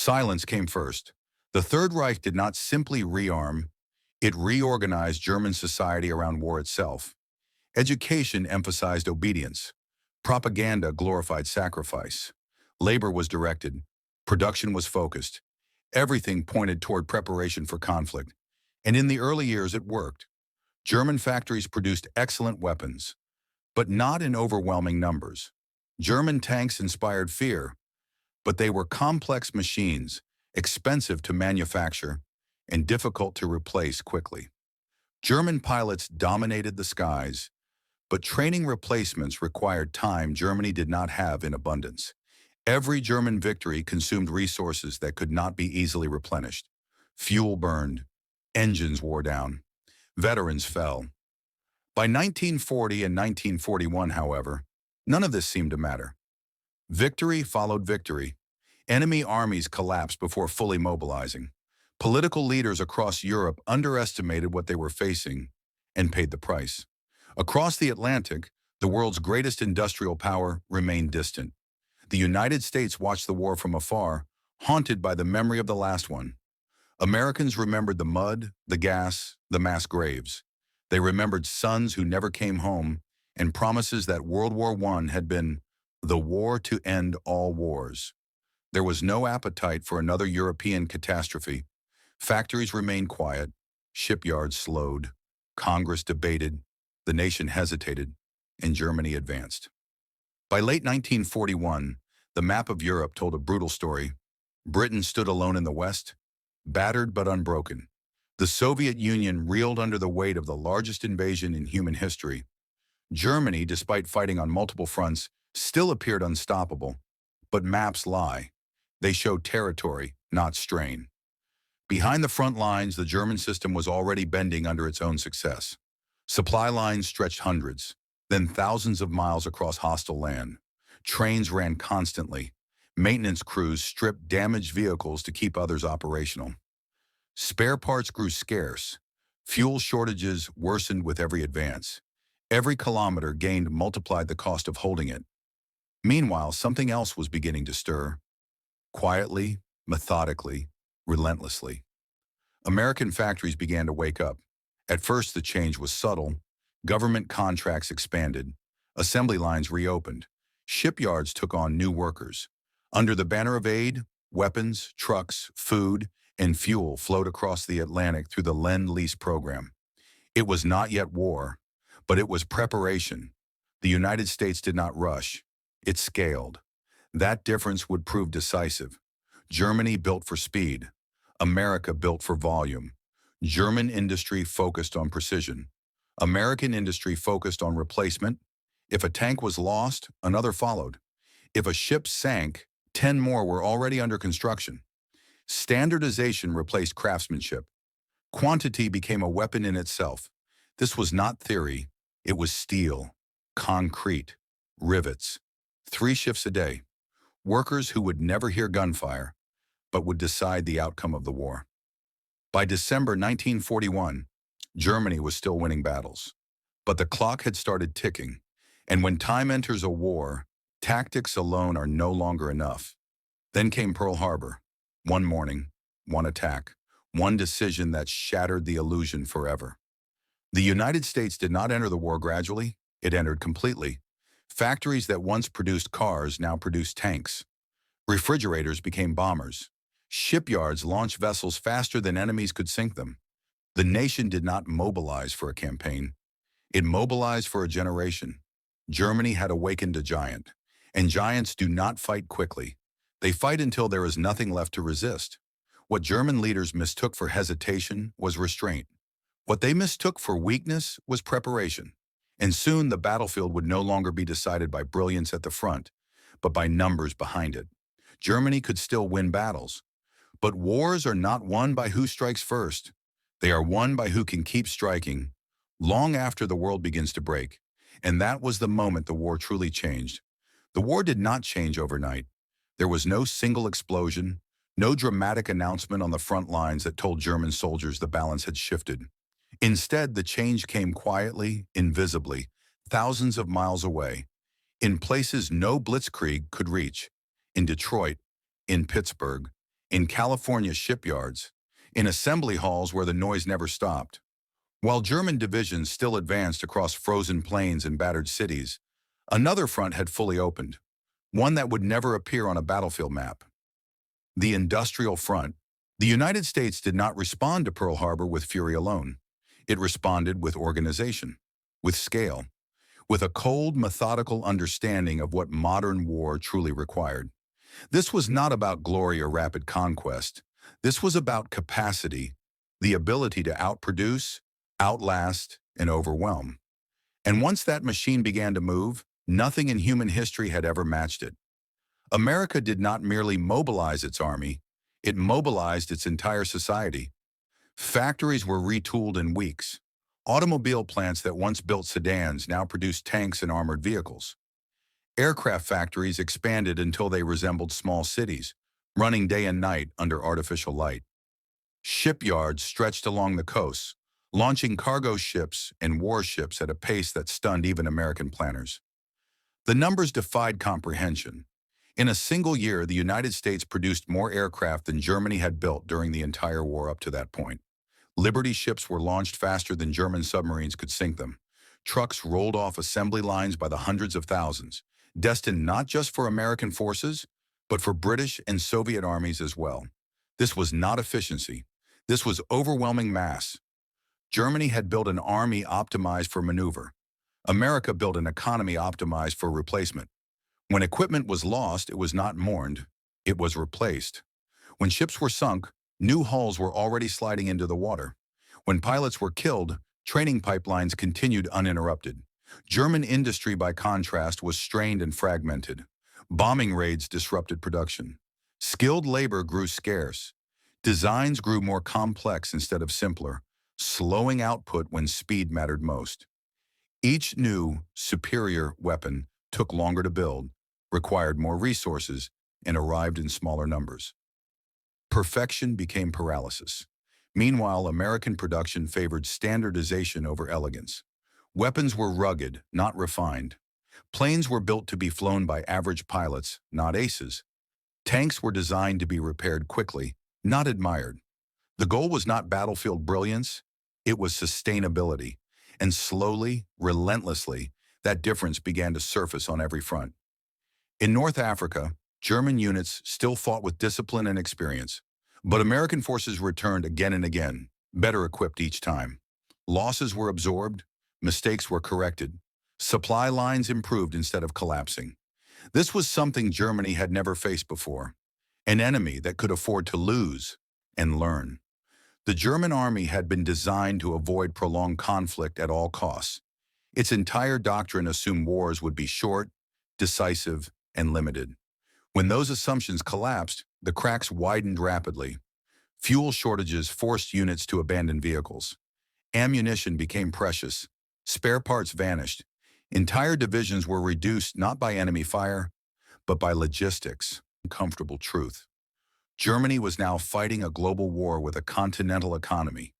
Silence came first. The Third Reich did not simply rearm, it reorganized German society around war itself. Education emphasized obedience. Propaganda glorified sacrifice. Labor was directed. Production was focused. Everything pointed toward preparation for conflict. And in the early years, it worked. German factories produced excellent weapons, but not in overwhelming numbers. German tanks inspired fear, but they were complex machines, expensive to manufacture, and difficult to replace quickly. German pilots dominated the skies, but training replacements required time Germany did not have in abundance. Every German victory consumed resources that could not be easily replenished. Fuel burned, engines wore down, veterans fell. By 1940 and 1941, however, none of this seemed to matter. Victory followed victory. Enemy armies collapsed before fully mobilizing. Political leaders across Europe underestimated what they were facing and paid the price. Across the Atlantic, the world's greatest industrial power remained distant. The United States watched the war from afar, haunted by the memory of the last one. Americans remembered the mud, the gas, the mass graves. They remembered sons who never came home and promises that World War I had been the war to end all wars. There was no appetite for another European catastrophe. Factories remained quiet, shipyards slowed, Congress debated, the nation hesitated, and Germany advanced. By late 1941, the map of Europe told a brutal story. Britain stood alone in the West, battered but unbroken. The Soviet Union reeled under the weight of the largest invasion in human history. Germany, despite fighting on multiple fronts, still appeared unstoppable. But maps lie. They show territory, not strain. Behind the front lines, the German system was already bending under its own success. Supply lines stretched hundreds, then thousands of miles across hostile land. Trains ran constantly. Maintenance crews stripped damaged vehicles to keep others operational. Spare parts grew scarce. Fuel shortages worsened with every advance. Every kilometer gained multiplied the cost of holding it. Meanwhile, something else was beginning to stir. Quietly, methodically, relentlessly. American factories began to wake up. At first, the change was subtle. Government contracts expanded. Assembly lines reopened. Shipyards took on new workers. Under the banner of aid, weapons, trucks, food, and fuel flowed across the Atlantic through the Lend-Lease program. It was not yet war, but it was preparation. The United States did not rush. It scaled. That difference would prove decisive. Germany built for speed. America built for volume. German industry focused on precision. American industry focused on replacement. If a tank was lost, another followed. If a ship sank, 10 more were already under construction. Standardization replaced craftsmanship. Quantity became a weapon in itself. This was not theory. It was steel, concrete, rivets. 3 shifts a day. Workers who would never hear gunfire, but would decide the outcome of the war. By December 1941, Germany was still winning battles. But the clock had started ticking. And when time enters a war, tactics alone are no longer enough. Then came Pearl Harbor. One morning, one attack, one decision that shattered the illusion forever. The United States did not enter the war gradually, it entered completely. Factories that once produced cars now produced tanks. Refrigerators became bombers. Shipyards launched vessels faster than enemies could sink them. The nation did not mobilize for a campaign. It mobilized for a generation. Germany had awakened a giant. And giants do not fight quickly. They fight until there is nothing left to resist. What German leaders mistook for hesitation was restraint. What they mistook for weakness was preparation. And soon the battlefield would no longer be decided by brilliance at the front, but by numbers behind it. Germany could still win battles. But wars are not won by who strikes first. They are won by who can keep striking long after the world begins to break. And that was the moment the war truly changed. The war did not change overnight. There was no single explosion, no dramatic announcement on the front lines that told German soldiers the balance had shifted. Instead, the change came quietly, invisibly, thousands of miles away, in places no Blitzkrieg could reach, in Detroit, in Pittsburgh, in California shipyards, in assembly halls where the noise never stopped. While German divisions still advanced across frozen plains and battered cities, another front had fully opened, one that would never appear on a battlefield map. The Industrial Front. The United States did not respond to Pearl Harbor with fury alone. It responded with organization, with scale, with a cold, methodical understanding of what modern war truly required. This was not about glory or rapid conquest. This was about capacity, the ability to outproduce, outlast, and overwhelm. And once that machine began to move, nothing in human history had ever matched it. America did not merely mobilize its army, it mobilized its entire society. Factories were retooled in weeks. Automobile plants that once built sedans now produced tanks and armored vehicles. Aircraft factories expanded until they resembled small cities, running day and night under artificial light. Shipyards stretched along the coasts, launching cargo ships and warships at a pace that stunned even American planners. The numbers defied comprehension. In a single year, the United States produced more aircraft than Germany had built during the entire war up to that point. Liberty ships were launched faster than German submarines could sink them. Trucks rolled off assembly lines by the hundreds of thousands, destined not just for American forces, but for British and Soviet armies as well. This was not efficiency. This was overwhelming mass. Germany had built an army optimized for maneuver. America built an economy optimized for replacement. When equipment was lost, it was not mourned, it was replaced. When ships were sunk, new hulls were already sliding into the water. When pilots were killed, training pipelines continued uninterrupted. German industry, by contrast, was strained and fragmented. Bombing raids disrupted production. Skilled labor grew scarce. Designs grew more complex instead of simpler, slowing output when speed mattered most. Each new, superior weapon took longer to build, required more resources, and arrived in smaller numbers. Perfection became paralysis. Meanwhile, American production favored standardization over elegance. Weapons were rugged, not refined. Planes were built to be flown by average pilots, not aces. Tanks were designed to be repaired quickly, not admired. The goal was not battlefield brilliance, it was sustainability. And slowly, relentlessly, that difference began to surface on every front. In North Africa, German units still fought with discipline and experience, but American forces returned again and again, better equipped each time. Losses were absorbed, mistakes were corrected, supply lines improved instead of collapsing. This was something Germany had never faced before, an enemy that could afford to lose and learn. The German army had been designed to avoid prolonged conflict at all costs. Its entire doctrine assumed wars would be short, decisive, and limited. When those assumptions collapsed, the cracks widened rapidly. Fuel shortages forced units to abandon vehicles. Ammunition became precious. Spare parts vanished. Entire divisions were reduced not by enemy fire, but by logistics. Uncomfortable truth. Germany was now fighting a global war with a continental economy.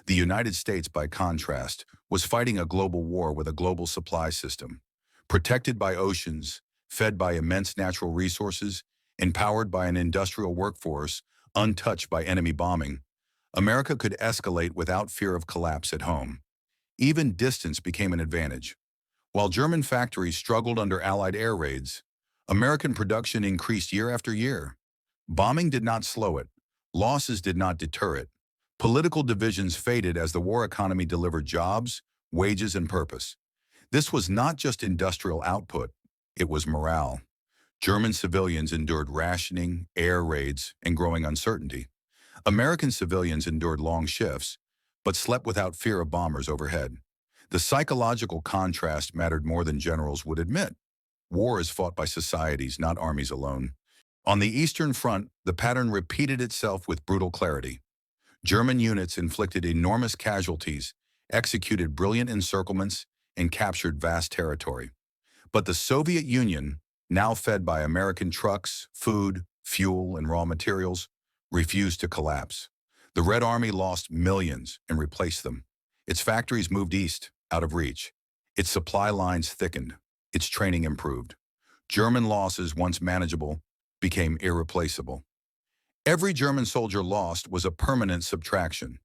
The United States, by contrast, was fighting a global war with a global supply system. Protected by oceans, fed by immense natural resources, empowered by an industrial workforce, untouched by enemy bombing, America could escalate without fear of collapse at home. Even distance became an advantage. While German factories struggled under Allied air raids, American production increased year after year. Bombing did not slow it. Losses did not deter it. Political divisions faded as the war economy delivered jobs, wages, and purpose. This was not just industrial output, it was morale. German civilians endured rationing, air raids, and growing uncertainty. American civilians endured long shifts, but slept without fear of bombers overhead. The psychological contrast mattered more than generals would admit. War is fought by societies, not armies alone. On the Eastern Front, the pattern repeated itself with brutal clarity. German units inflicted enormous casualties, executed brilliant encirclements, and captured vast territory. But the Soviet Union, now fed by American trucks, food, fuel, and raw materials, refused to collapse. The Red Army lost millions and replaced them. Its factories moved east, out of reach. Its supply lines thickened. Its training improved. German losses, once manageable, became irreplaceable. Every German soldier lost was a permanent subtraction.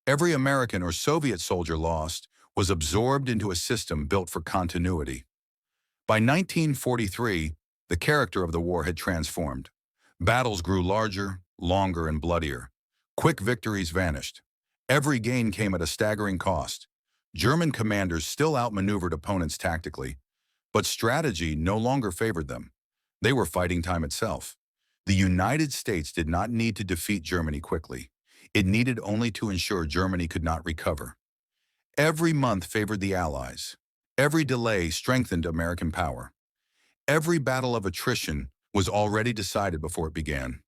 Every American or Soviet soldier lost was absorbed into a system built for continuity. By 1943, the character of the war had transformed. Battles grew larger, longer, and bloodier. Quick victories vanished. Every gain came at a staggering cost. German commanders still outmaneuvered opponents tactically, but strategy no longer favored them. They were fighting time itself. The United States did not need to defeat Germany quickly. It needed only to ensure Germany could not recover. Every month favored the Allies. Every delay strengthened American power. Every battle of attrition was already decided before it began.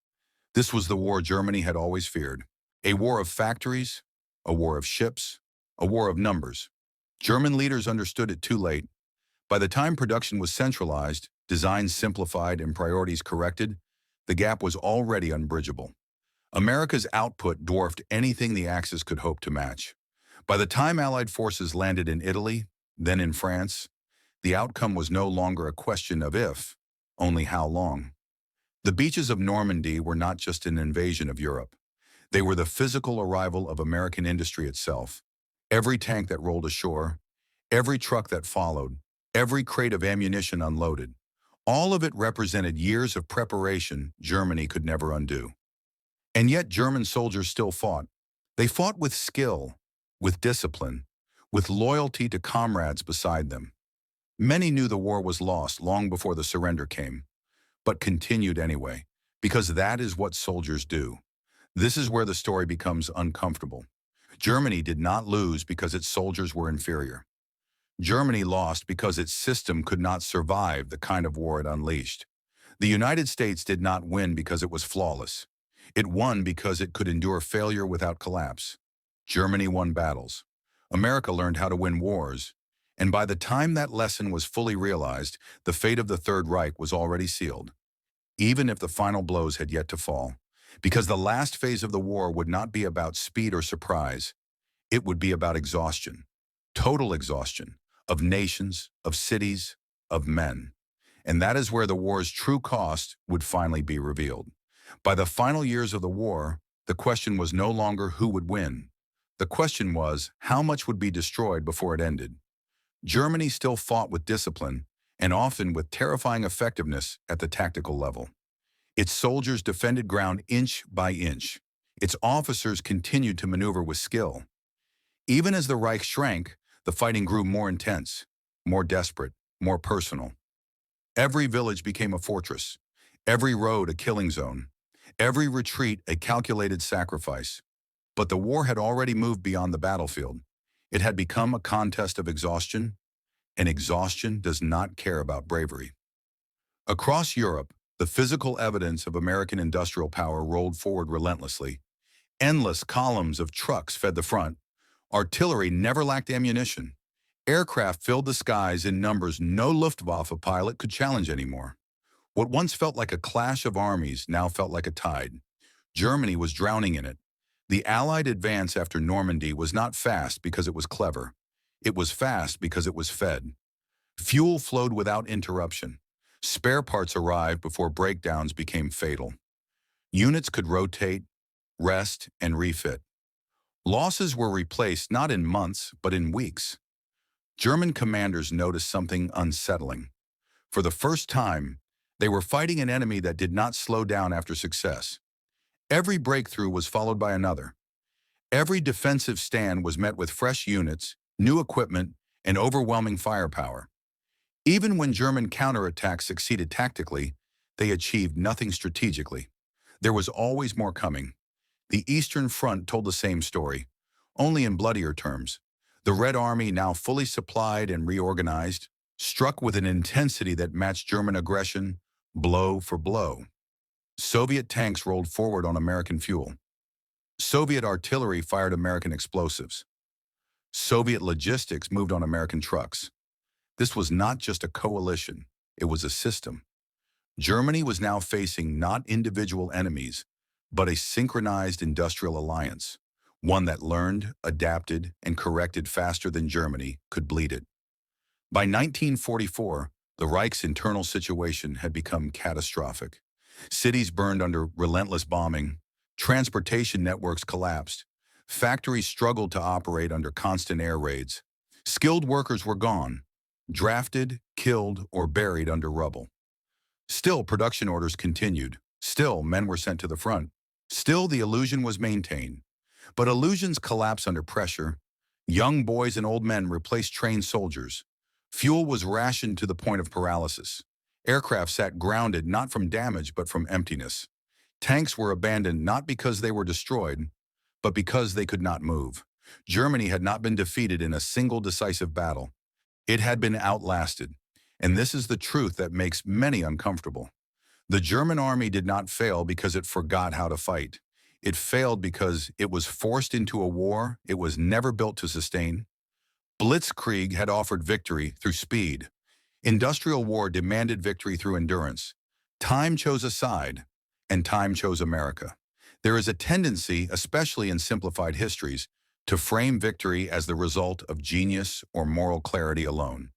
This was the war Germany had always feared. A war of factories, a war of ships, a war of numbers. German leaders understood it too late. By the time production was centralized, designs simplified, and priorities corrected, the gap was already unbridgeable. America's output dwarfed anything the Axis could hope to match. By the time Allied forces landed in Italy, then in France, the outcome was no longer a question of if, only how long. The beaches of Normandy were not just an invasion of Europe. They were the physical arrival of American industry itself. Every tank that rolled ashore, every truck that followed, every crate of ammunition unloaded, all of it represented years of preparation Germany could never undo. And yet German soldiers still fought. They fought with skill, with discipline, with loyalty to comrades beside them. Many knew the war was lost long before the surrender came, but continued anyway, because that is what soldiers do. This is where the story becomes uncomfortable. Germany did not lose because its soldiers were inferior. Germany lost because its system could not survive the kind of war it unleashed. The United States did not win because it was flawless. It won because it could endure failure without collapse. Germany won battles. America learned how to win wars. And by the time that lesson was fully realized, the fate of the Third Reich was already sealed, even if the final blows had yet to fall. Because the last phase of the war would not be about speed or surprise. It would be about exhaustion, total exhaustion, of nations, of cities, of men. And that is where the war's true cost would finally be revealed. By the final years of the war, the question was no longer who would win. The question was how much would be destroyed before it ended. Germany still fought with discipline, and often with terrifying effectiveness at the tactical level. Its soldiers defended ground inch by inch. Its officers continued to maneuver with skill. Even as the Reich shrank, the fighting grew more intense, more desperate, more personal. Every village became a fortress, every road a killing zone, every retreat a calculated sacrifice. But the war had already moved beyond the battlefield. It had become a contest of exhaustion, and exhaustion does not care about bravery. Across Europe, the physical evidence of American industrial power rolled forward relentlessly. Endless columns of trucks fed the front. Artillery never lacked ammunition. Aircraft filled the skies in numbers no Luftwaffe pilot could challenge anymore. What once felt like a clash of armies now felt like a tide. Germany was drowning in it. The Allied advance after Normandy was not fast because it was clever. It was fast because it was fed. Fuel flowed without interruption. Spare parts arrived before breakdowns became fatal. Units could rotate, rest, and refit. Losses were replaced not in months, but in weeks. German commanders noticed something unsettling. For the first time, they were fighting an enemy that did not slow down after success. Every breakthrough was followed by another. Every defensive stand was met with fresh units, new equipment, and overwhelming firepower. Even when German counterattacks succeeded tactically, they achieved nothing strategically. There was always more coming. The Eastern Front told the same story, only in bloodier terms. The Red Army, now fully supplied and reorganized, struck with an intensity that matched German aggression, blow for blow. Soviet tanks rolled forward on American fuel. Soviet artillery fired American explosives. Soviet logistics moved on American trucks. This was not just a coalition, it was a system. Germany was now facing not individual enemies, but a synchronized industrial alliance, one that learned, adapted, and corrected faster than Germany could bleed it. By 1944, the Reich's internal situation had become catastrophic. Cities burned under relentless bombing. Transportation networks collapsed. Factories struggled to operate under constant air raids. Skilled workers were gone, drafted, killed, or buried under rubble. Still, production orders continued. Still, men were sent to the front. Still, the illusion was maintained. But illusions collapse under pressure. Young boys and old men replaced trained soldiers. Fuel was rationed to the point of paralysis. Aircraft sat grounded not from damage but from emptiness. Tanks were abandoned not because they were destroyed, but because they could not move. Germany had not been defeated in a single decisive battle. It had been outlasted. And this is the truth that makes many uncomfortable. The German army did not fail because it forgot how to fight. It failed because it was forced into a war it was never built to sustain. Blitzkrieg had offered victory through speed. Industrial war demanded victory through endurance. Time chose a side, and time chose America. There is a tendency, especially in simplified histories, to frame victory as the result of genius or moral clarity alone.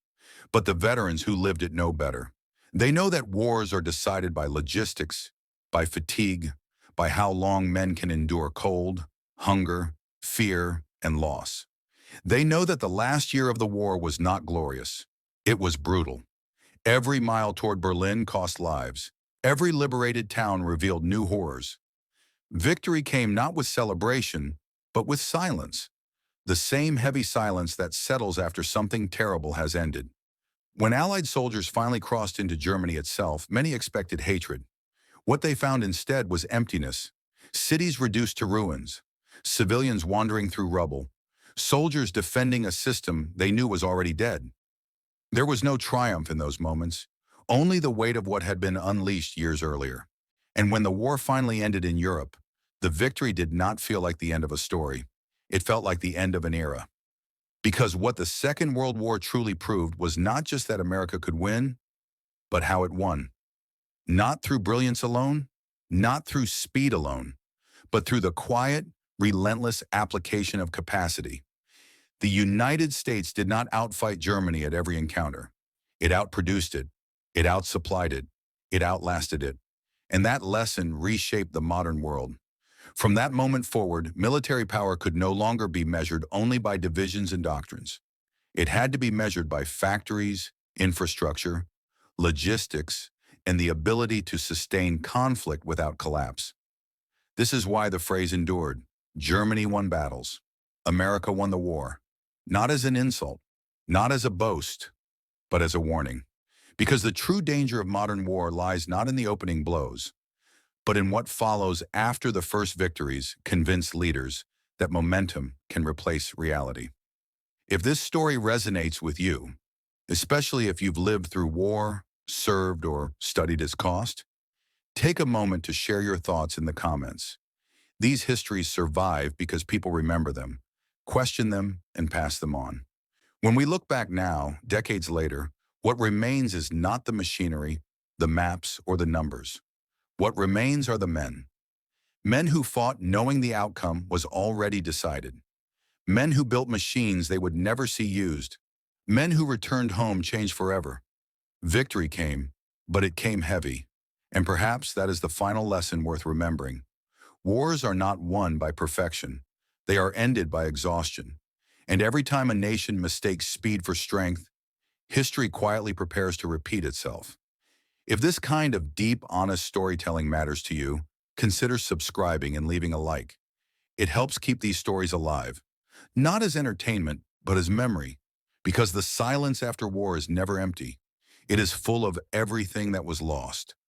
But the veterans who lived it know better. They know that wars are decided by logistics, by fatigue, by how long men can endure cold, hunger, fear, and loss. They know that the last year of the war was not glorious. It was brutal. Every mile toward Berlin cost lives. Every liberated town revealed new horrors. Victory came not with celebration, but with silence. The same heavy silence that settles after something terrible has ended. When Allied soldiers finally crossed into Germany itself, many expected hatred. What they found instead was emptiness. Cities reduced to ruins. Civilians wandering through rubble. Soldiers defending a system they knew was already dead. There was no triumph in those moments, only the weight of what had been unleashed years earlier. And when the war finally ended in Europe, the victory did not feel like the end of a story. It felt like the end of an era. Because what the Second World War truly proved was not just that America could win, but how it won. Not through brilliance alone, not through speed alone, but through the quiet, relentless application of capacity. The United States did not outfight Germany at every encounter. It outproduced it, it outsupplied it, it outlasted it. And that lesson reshaped the modern world. From that moment forward, military power could no longer be measured only by divisions and doctrines. It had to be measured by factories, infrastructure, logistics, and the ability to sustain conflict without collapse. This is why the phrase endured. Germany won battles. America won the war. Not as an insult, not as a boast, but as a warning. Because the true danger of modern war lies not in the opening blows, but in what follows after the first victories convince leaders that momentum can replace reality. If this story resonates with you, especially if you've lived through war, served, or studied its cost, take a moment to share your thoughts in the comments. These histories survive because people remember them, question them, and pass them on. When we look back now, decades later, what remains is not the machinery, the maps, or the numbers. What remains are the men. Men who fought knowing the outcome was already decided. Men who built machines they would never see used. Men who returned home changed forever. Victory came, but it came heavy. And perhaps that is the final lesson worth remembering. Wars are not won by perfection. They are ended by exhaustion. And every time a nation mistakes speed for strength, history quietly prepares to repeat itself. If this kind of deep, honest storytelling matters to you, consider subscribing and leaving a like. It helps keep these stories alive, not as entertainment, but as memory, because the silence after war is never empty. It is full of everything that was lost.